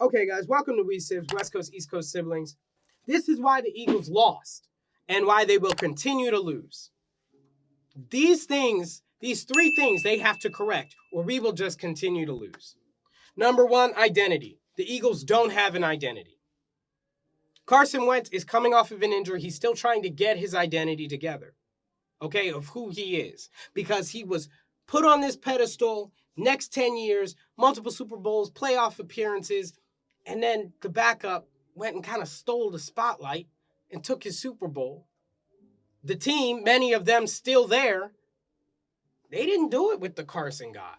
Okay, guys, welcome to SIBZ, West Coast, East Coast siblings. This is why the Eagles lost and why they will continue to lose. These three things they have to correct, or we will just continue to lose. Number one, identity. The Eagles don't have an identity. Carson Wentz is coming off of an injury. He's still trying to get his identity together, okay, of who he is, because he was put on this pedestal, next 10 years, multiple Super Bowls, playoff appearances, and then the backup went and kind of stole the spotlight and took his Super Bowl. The team, many of them still there, they didn't do it with the Carson guy.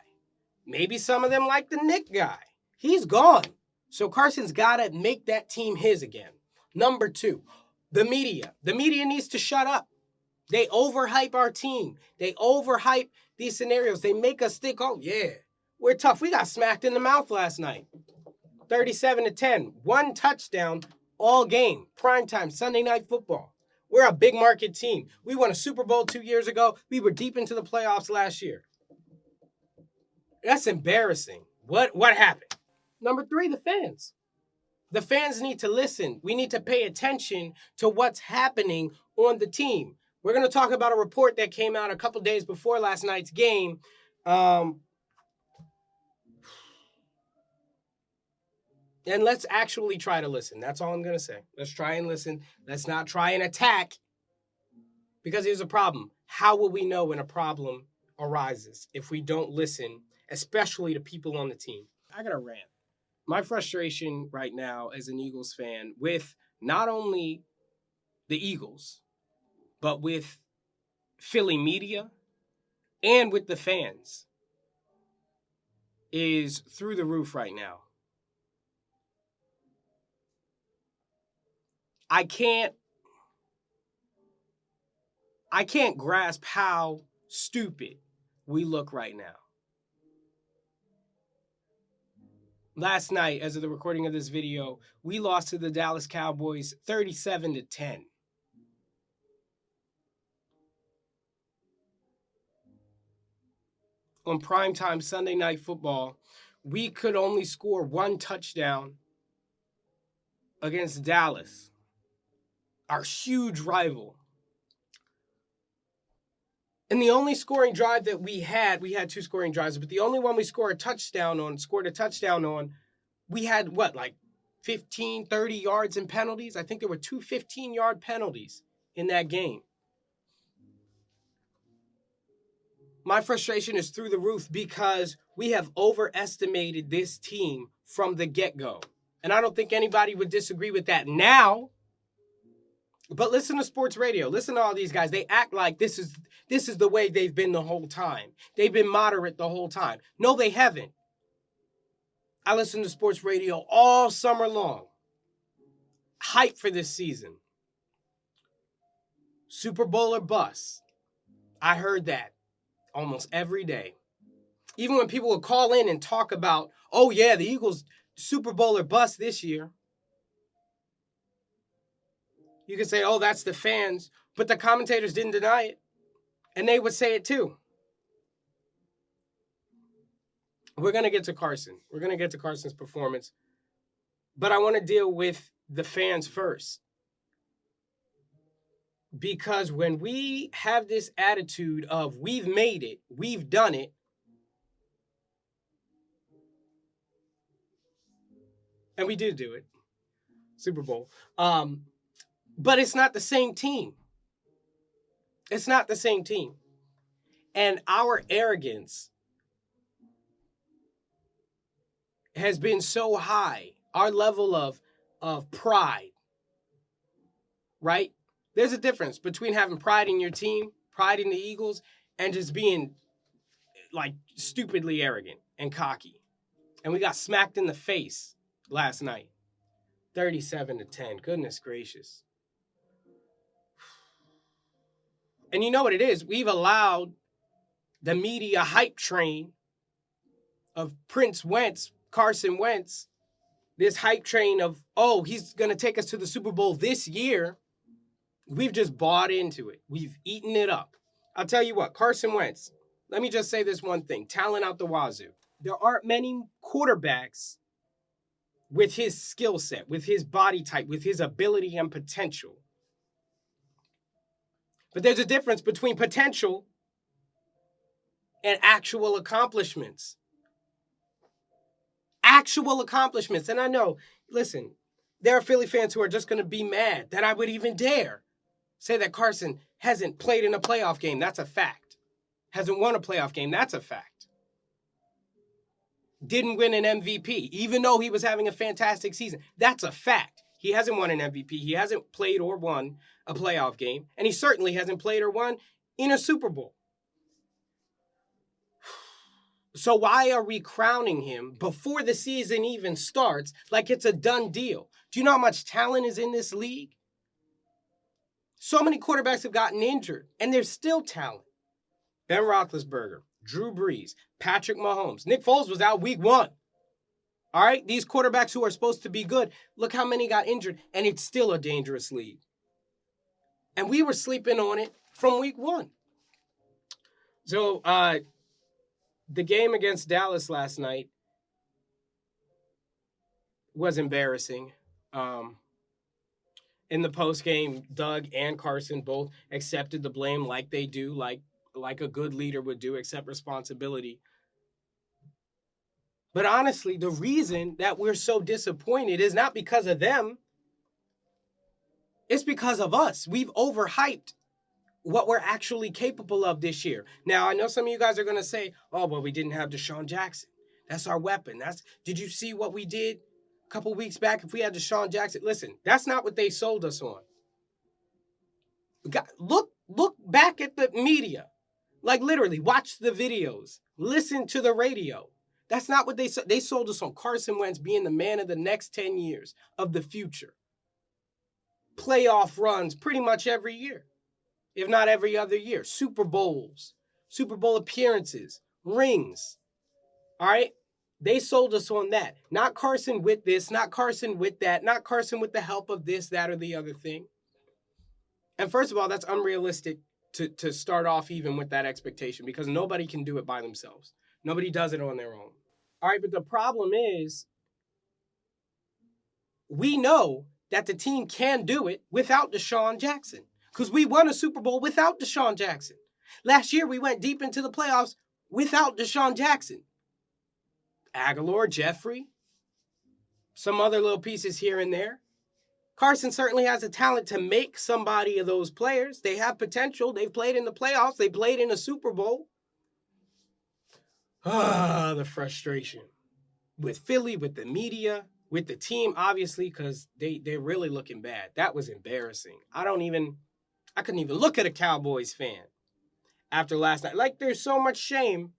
Maybe some of them like the Nick guy. He's gone. So Carson's got to make that team his again. Number two, the media. The media needs to shut up. They overhype our team. They overhype these scenarios. They make us think, oh, yeah, we're tough. We got smacked in the mouth last night. 37-10. One touchdown all game. Primetime, Sunday Night Football. We're a big market team. We won a Super Bowl 2 years ago. We were deep into the playoffs last year. That's embarrassing. What happened? Number three, the fans. The fans need to listen. We need to pay attention to what's happening on the team. We're going to talk about a report that came out a couple days before last night's game. And let's actually try to listen. That's all I'm going to say. Let's try and listen. Let's not try and attack. Because here's a problem. How will we know when a problem arises if we don't listen, especially to people on the team? I got a rant. My frustration right now as an Eagles fan with not only the Eagles, but with Philly media and with the fans is through the roof right now. I can't grasp how stupid we look right now. Last night, as of the recording of this video, we lost to the Dallas Cowboys 37-10. On primetime Sunday Night Football, we could only score one touchdown against Dallas, our huge rival. And the only scoring drive that we had two scoring drives, but the only one we scored a touchdown on, we had like 15, 30 yards in penalties. I think there were two 15-yard penalties in that game. My frustration is through the roof because we have overestimated this team from the get-go. And I don't think anybody would disagree with that now. But listen to sports radio. Listen to all these guys. They act like this is the way they've been the whole time. They've been moderate the whole time. No, they haven't. I listen to sports radio all summer long. Hype for this season. Super Bowl or bust. I heard that almost every day. Even when people would call in and talk about, oh yeah, the Eagles Super Bowl or bust this year. You could say, oh, that's the fans, but the commentators didn't deny it. And they would say it too. We're going to get to Carson. We're going to get to Carson's performance. But I want to deal with the fans first. Because when we have this attitude of we've made it, we've done it, and we did do it, Super Bowl, but it's not the same team. It's not the same team. And our arrogance has been so high, our level of pride, right? There's a difference between having pride in your team, pride in the Eagles, and just being like stupidly arrogant and cocky. And we got smacked in the face last night. 37-10. Goodness gracious. And you know what it is? We've allowed the media hype train of Carson Wentz, this hype train of, oh, he's going to take us to the Super Bowl this year. We've just bought into it. We've eaten it up. I'll tell you what, Carson Wentz, let me just say this one thing. Talent out the wazoo. There aren't many quarterbacks with his skill set, with his body type, with his ability and potential. But there's a difference between potential and actual accomplishments. Actual accomplishments. And I know, listen, there are Philly fans who are just going to be mad that I would even dare say that Carson hasn't played in a playoff game. That's a fact. Hasn't won a playoff game. That's a fact. Didn't win an MVP, even though he was having a fantastic season. That's a fact. He hasn't won an MVP. He hasn't played or won a playoff game. And he certainly hasn't played or won in a Super Bowl. So why are we crowning him before the season even starts like it's a done deal? Do you know how much talent is in this league? So many quarterbacks have gotten injured, and there's still talent. Ben Roethlisberger, Drew Brees, Patrick Mahomes. Nick Foles was out week 1. All right? These quarterbacks who are supposed to be good, look how many got injured, and it's still a dangerous league. And we were sleeping on it from week 1. So, the game against Dallas last night was embarrassing. In the postgame, Doug and Carson both accepted the blame like they do, like a good leader would do, accept responsibility. But honestly, the reason that we're so disappointed is not because of them. It's because of us. We've overhyped what we're actually capable of this year. Now, I know some of you guys are going to say, oh, well, we didn't have Deshaun Jackson. That's our weapon. Did you see what we did a couple weeks back if we had Deshaun Jackson? Listen, that's not what they sold us on. Look back at the media. Like literally, watch the videos. Listen to the radio. That's not what they sold. They sold us on Carson Wentz being the man of the next 10 years of the future. Playoff runs pretty much every year, if not every other year. Super Bowls, Super Bowl appearances, rings. All right? They sold us on that. Not Carson with this, not Carson with that, not Carson with the help of this, that, or the other thing. And first of all, that's unrealistic to start off even with that expectation because nobody can do it by themselves. Nobody does it on their own. All right, but the problem is we know that the team can do it without Deshaun Jackson because we won a Super Bowl without Deshaun Jackson. Last year, we went deep into the playoffs without Deshaun Jackson. Aguilar, Jeffery, some other little pieces here and there. Carson certainly has the talent to make somebody of those players. They have potential. They've played in the playoffs. They played in a Super Bowl. The frustration with Philly, with the media, with the team, obviously, because they're really looking bad. That was embarrassing. I couldn't even look at a Cowboys fan after last night. Like, there's so much shame.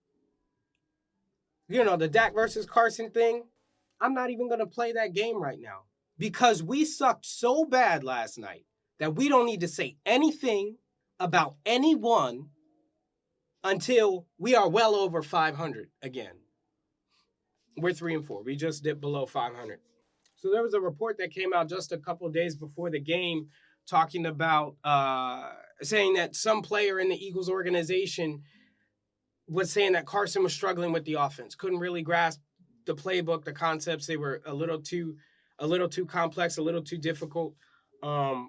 You know, the Dak versus Carson thing. I'm not even going to play that game right now because we sucked so bad last night that we don't need to say anything about anyone until we are well over 500 again. We're 3-4. We just dipped below 500. So there was a report that came out just a couple of days before the game talking about saying that some player in the Eagles organization was saying that Carson was struggling with the offense, couldn't really grasp the playbook, the concepts. They were a little too complex, a little too difficult. And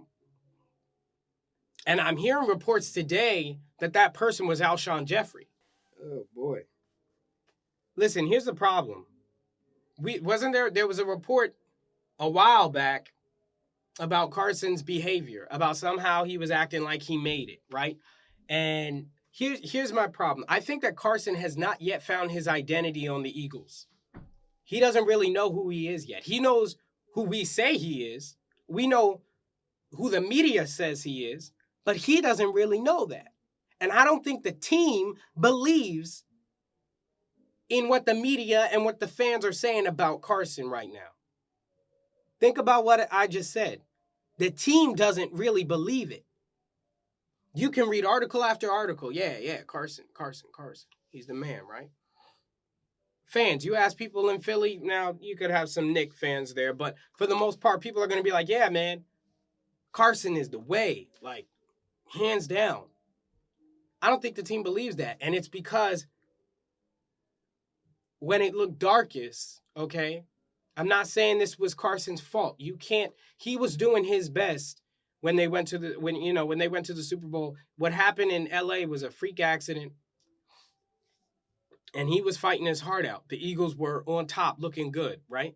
I'm hearing reports today that person was Alshon Jeffery. Oh boy. Listen, here's the problem. There was a report a while back about Carson's behavior, about somehow he was acting like he made it, right? And here's my problem. I think that Carson has not yet found his identity on the Eagles. He doesn't really know who he is yet. He knows who we say he is. We know who the media says he is, but he doesn't really know that. And I don't think the team believes in what the media and what the fans are saying about Carson right now. Think about what I just said. The team doesn't really believe it. You can read article after article. Yeah, Carson. He's the man, right? Fans, you ask people in Philly, now you could have some Nick fans there, but for the most part, people are going to be like, yeah, man, Carson is the way, like, hands down. I don't think the team believes that, and it's because when it looked darkest, okay, I'm not saying this was Carson's fault. He was doing his best when they went to the Super Bowl. What happened in LA was a freak accident, and he was fighting his heart out. The Eagles were on top, looking good, right?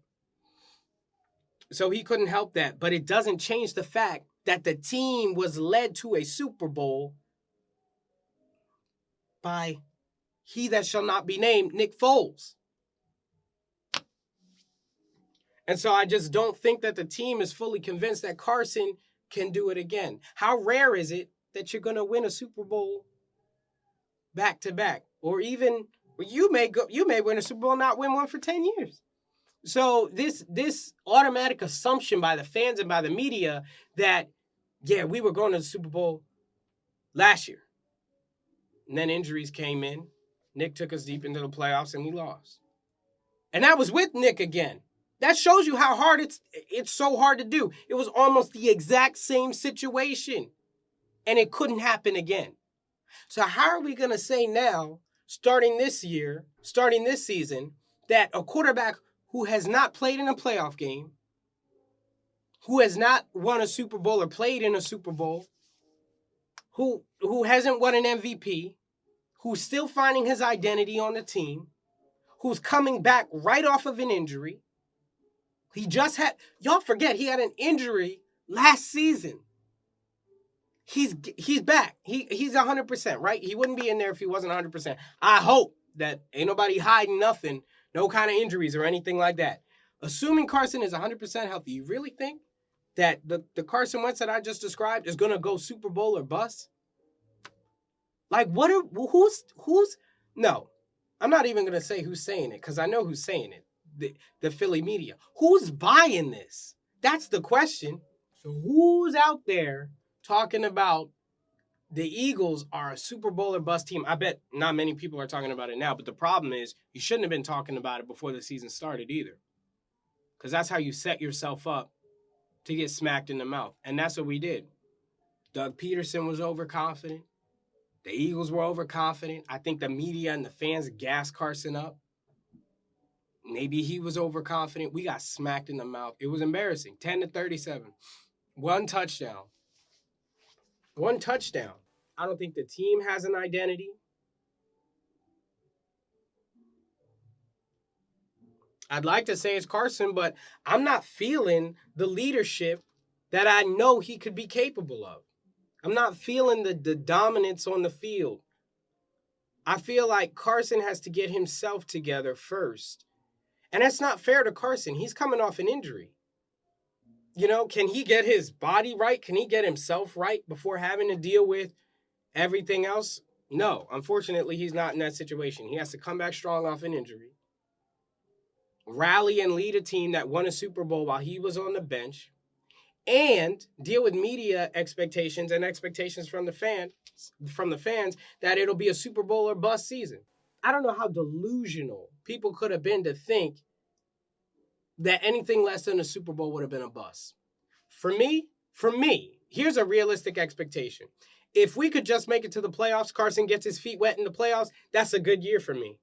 So he couldn't help that, but it doesn't change the fact that the team was led to a Super Bowl by he that shall not be named, Nick Foles. And so I just don't think that the team is fully convinced that Carson can do it again. How rare is it that you're going to win a Super Bowl back to back? Or even you may win a Super Bowl and not win one for 10 years. So this automatic assumption by the fans and by the media that, yeah, we were going to the Super Bowl last year. And then injuries came in. Nick took us deep into the playoffs and we lost. And that was with Nick again. That shows you how hard it's so hard to do. It was almost the exact same situation. And it couldn't happen again. So how are we going to say now, starting this season, that a quarterback who has not played in a playoff game, who has not won a Super Bowl or played in a Super Bowl, who hasn't won an MVP, who's still finding his identity on the team, who's coming back right off of an injury. Y'all forget, he had an injury last season. He's back. He's 100%, right? He wouldn't be in there if he wasn't 100%. I hope that ain't nobody hiding nothing, no kind of injuries or anything like that. Assuming Carson is 100% healthy, you really think that the Carson Wentz that I just described is going to go Super Bowl or bust? Like, no, I'm not even going to say who's saying it because I know who's saying it. The Philly media. Who's buying this? That's the question. So who's out there talking about the Eagles are a Super Bowl or bust team? I bet not many people are talking about it now, but the problem is you shouldn't have been talking about it before the season started either. Because that's how you set yourself up to get smacked in the mouth. And that's what we did. Doug Peterson was overconfident. The Eagles were overconfident. I think the media and the fans gassed Carson up. Maybe he was overconfident. We got smacked in the mouth. It was embarrassing. 10-37. One touchdown. I don't think the team has an identity. I'd like to say it's Carson, but I'm not feeling the leadership that I know he could be capable of. I'm not feeling the dominance on the field. I feel like Carson has to get himself together first. And that's not fair to Carson. He's coming off an injury. Can he get his body right? Can he get himself right before having to deal with everything else? No, unfortunately, he's not in that situation. He has to come back strong off an injury, rally and lead a team that won a Super Bowl while he was on the bench, and deal with media expectations and expectations from the fans that it'll be a Super Bowl or bust season. I don't know how delusional people could have been to think that anything less than a Super Bowl would have been a bust. For me, here's a realistic expectation. If we could just make it to the playoffs, Carson gets his feet wet in the playoffs, that's a good year for me.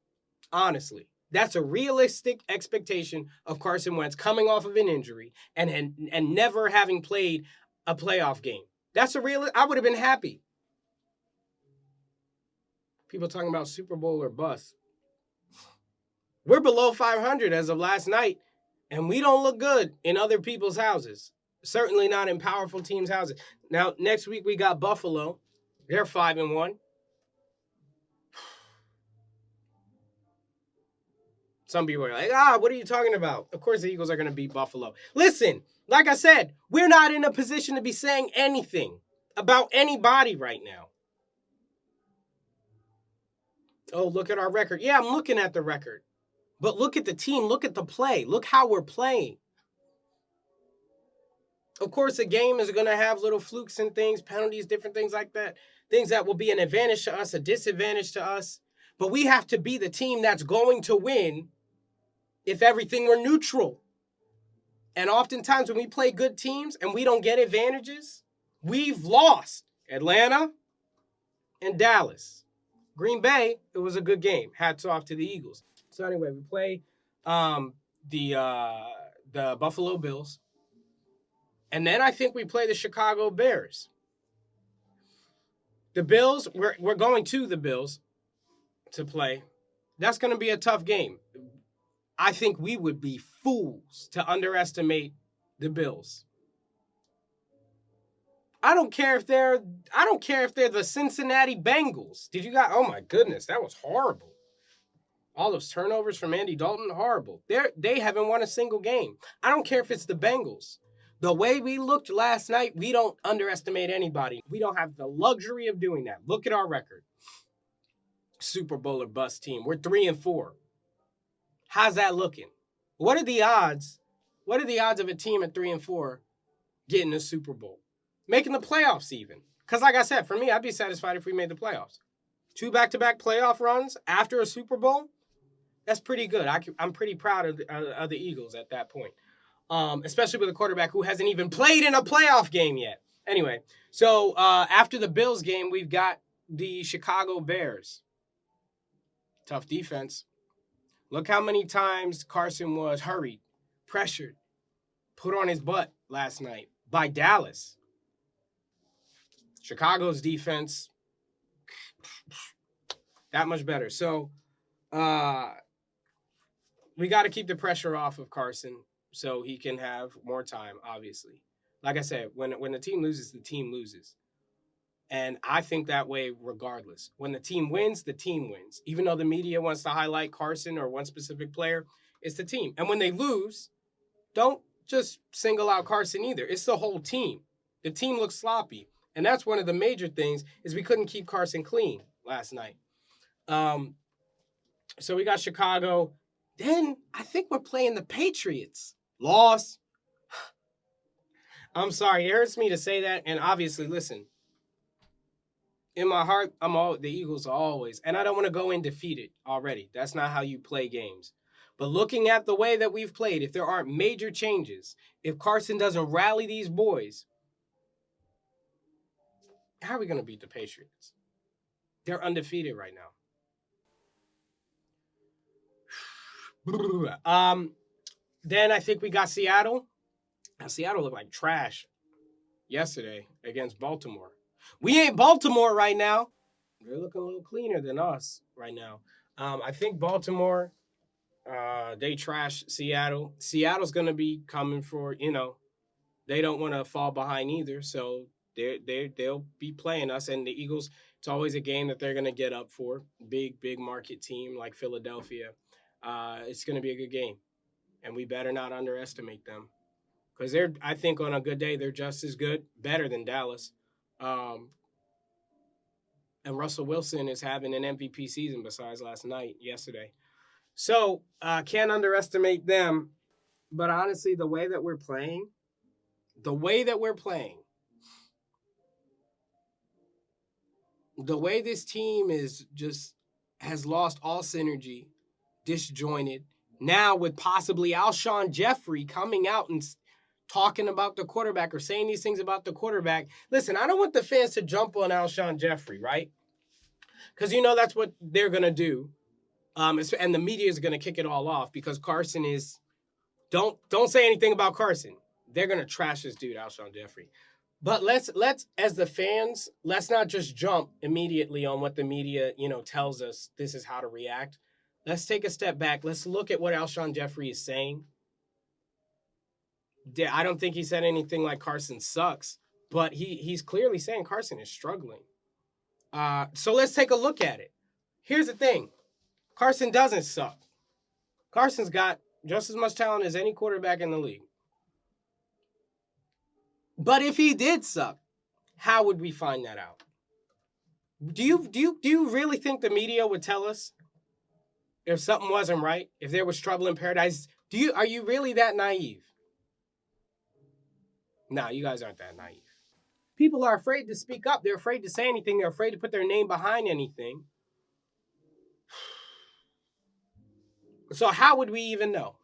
Honestly. That's a realistic expectation of Carson Wentz coming off of an injury and never having played a playoff game. I would have been happy. People talking about Super Bowl or bust. We're below 500 as of last night, and we don't look good in other people's houses. Certainly not in powerful teams' houses. Now, next week we got Buffalo. They're 5-1. Some people are like, what are you talking about? Of course the Eagles are going to beat Buffalo. Listen, like I said, we're not in a position to be saying anything about anybody right now. Oh, look at our record. Yeah, I'm looking at the record. But look at the team. Look at the play. Look how we're playing. Of course, a game is going to have little flukes and things, penalties, different things like that. Things that will be an advantage to us, a disadvantage to us. But we have to be the team that's going to win if everything were neutral. And oftentimes when we play good teams and we don't get advantages, we've lost. Atlanta and Dallas. Green Bay, it was a good game. Hats off to the Eagles. So anyway, we play the the Buffalo Bills. And then I think we play the Chicago Bears. The Bills, we're going to the Bills to play. That's going to be a tough game. I think we would be fools to underestimate the Bills. I don't care if they're the Cincinnati Bengals. Did you guys? Oh my goodness, that was horrible. All those turnovers from Andy Dalton, horrible. They haven't won a single game. I don't care if it's the Bengals. The way we looked last night, we don't underestimate anybody. We don't have the luxury of doing that. Look at our record. Super Bowl or bust team. We're 3-4. How's that looking? What are the odds? What are the odds of a team at 3-4 getting a Super Bowl? Making the playoffs even. Because like I said, for me, I'd be satisfied if we made the playoffs. 2 back-to-back playoff runs after a Super Bowl, that's pretty good. I'm pretty proud of the Eagles at that point. Especially with a quarterback who hasn't even played in a playoff game yet. Anyway, so after the Bills game, we've got the Chicago Bears. Tough defense. Look how many times Carson was hurried, pressured, put on his butt last night by Dallas. Chicago's defense, that much better. So we got to keep the pressure off of Carson so he can have more time, obviously. Like I said, when the team loses, the team loses. And I think that way regardless. When the team wins, the team wins. Even though the media wants to highlight Carson or one specific player, it's the team. And when they lose, don't just single out Carson either. It's the whole team. The team looks sloppy. And that's one of the major things is we couldn't keep Carson clean last night. So we got Chicago. Then I think we're playing the Patriots. Loss. I'm sorry. It hurts me to say that. And obviously, listen. In my heart, the Eagles are always. And I don't want to go in defeated already. That's not how you play games. But looking at the way that we've played, if there aren't major changes, if Carson doesn't rally these boys, how are we going to beat the Patriots? They're undefeated right now. Then I think we got Seattle. Now, Seattle looked like trash yesterday against Baltimore. We ain't Baltimore right now. They're looking a little cleaner than us right now. I think Baltimore, they trash Seattle. Seattle's going to be coming for, they don't want to fall behind either. So they'll be playing us. And the Eagles, it's always a game that they're going to get up for. Big market team like Philadelphia. It's going to be a good game. And we better not underestimate them. Because I think on a good day, they're just as good, better than Dallas. And Russell Wilson is having an MVP season besides yesterday. So can't underestimate them. But honestly, the way that we're playing, the way this team has lost all synergy, disjointed. Now with possibly Alshon Jeffery coming out and talking about the quarterback or saying these things about the quarterback. Listen, I don't want the fans to jump on Alshon Jeffery, right? Because that's what they're going to do. And the media is going to kick it all off because Carson is, don't say anything about Carson. They're going to trash this dude, Alshon Jeffery. But let's as the fans, let's not just jump immediately on what the media, tells us this is how to react. Let's take a step back. Let's look at what Alshon Jeffery is saying. I don't think he said anything like Carson sucks, but he's clearly saying Carson is struggling. So let's take a look at it. Here's the thing. Carson doesn't suck. Carson's got just as much talent as any quarterback in the league. But if he did suck, how would we find that out? Do you really think the media would tell us if something wasn't right? If there was trouble in paradise? Are you really that naive? No, you guys aren't that naive. People are afraid to speak up. They're afraid to say anything. They're afraid to put their name behind anything. So how would we even know?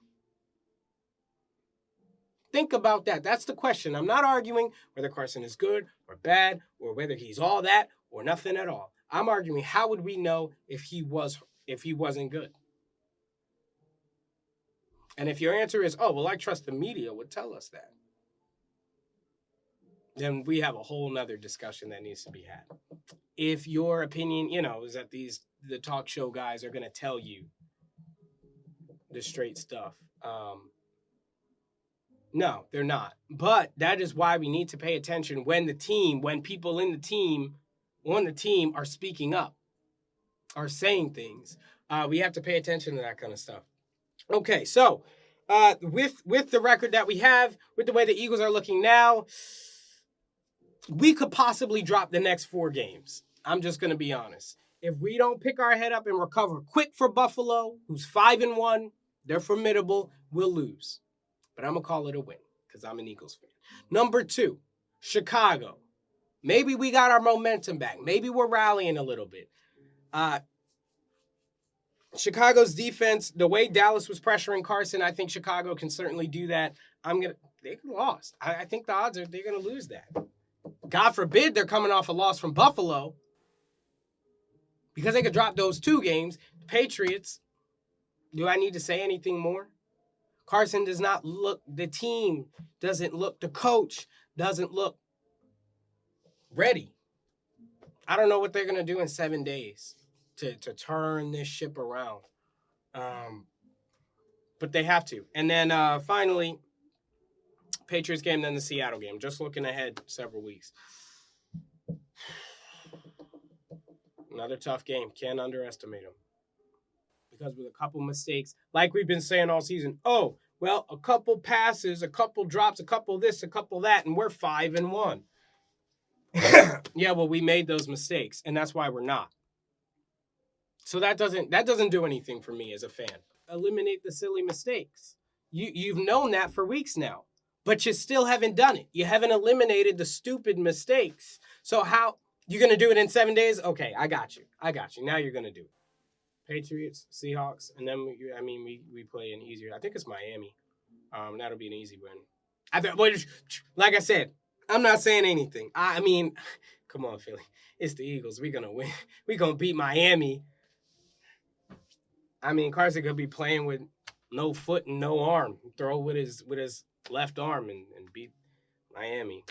Think about that. That's the question. I'm not arguing whether Carson is good or bad or whether he's all that or nothing at all. I'm arguing how would we know if he wasn't good? And if your answer is, oh, well, I trust the media would tell us that, then we have a whole nother discussion that needs to be had. If your opinion, is that the talk show guys are going to tell you the straight stuff. No, they're not. But that is why we need to pay attention when people on the team are speaking up, are saying things. We have to pay attention to that kind of stuff. Okay, so with the record that we have, with the way the Eagles are looking now, we could possibly drop the next 4 games. I'm just going to be honest. If we don't pick our head up and recover quick for Buffalo, who's 5-1, they're formidable, we'll lose. But I'm going to call it a win because I'm an Eagles fan. Number 2, Chicago. Maybe we got our momentum back. Maybe we're rallying a little bit. Chicago's defense, the way Dallas was pressuring Carson, I think Chicago can certainly do that. They lost. I think the odds are they're going to lose that. God forbid they're coming off a loss from Buffalo because they could drop those 2 games. The Patriots, do I need to say anything more? Carson does not look, the team doesn't look, the coach doesn't look ready. I don't know what they're going to do in 7 days to turn this ship around. But they have to. And then finally, Patriots game, then the Seattle game. Just looking ahead several weeks. Another tough game. Can't underestimate them. Because with a couple mistakes, like we've been saying all season, oh, well, a couple passes, a couple drops, a couple this, a couple that, and we're 5-1. Yeah, well, we made those mistakes, and that's why we're not. So that doesn't do anything for me as a fan. Eliminate the silly mistakes. You've known that for weeks now, but you still haven't done it. You haven't eliminated the stupid mistakes. So how you're going to do it in 7 days? Okay, I got you. Now you're going to do it. Patriots, Seahawks, and then we play an easier. I think it's Miami. That'll be an easy win. Like I said, I'm not saying anything. I mean, come on, Philly. It's the Eagles. We're gonna win. We're gonna beat Miami. I mean, Carson could be playing with no foot and no arm. Throw with his left arm and beat Miami.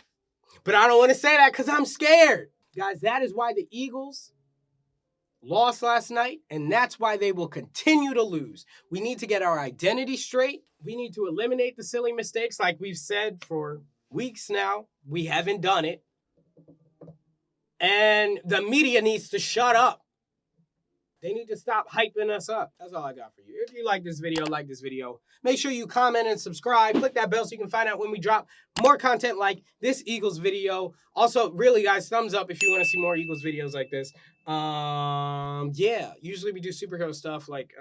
But I don't want to say that because I'm scared. Guys, that is why the Eagles lost last night, and that's why they will continue to lose. We need to get our identity straight. We need to eliminate the silly mistakes like we've said for weeks now. We haven't done it. And the media needs to shut up. They need to stop hyping us up. That's all I got for you. If you like this video, make sure you comment and subscribe. Click that bell so you can find out when we drop more content like this Eagles video. Also, really, guys, thumbs up if you want to see more Eagles videos like this. Yeah, usually we do superhero stuff like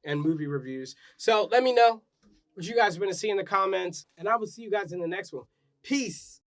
and movie reviews. So let me know what you guys want to see in the comments, and I will see you guys in the next one. Peace.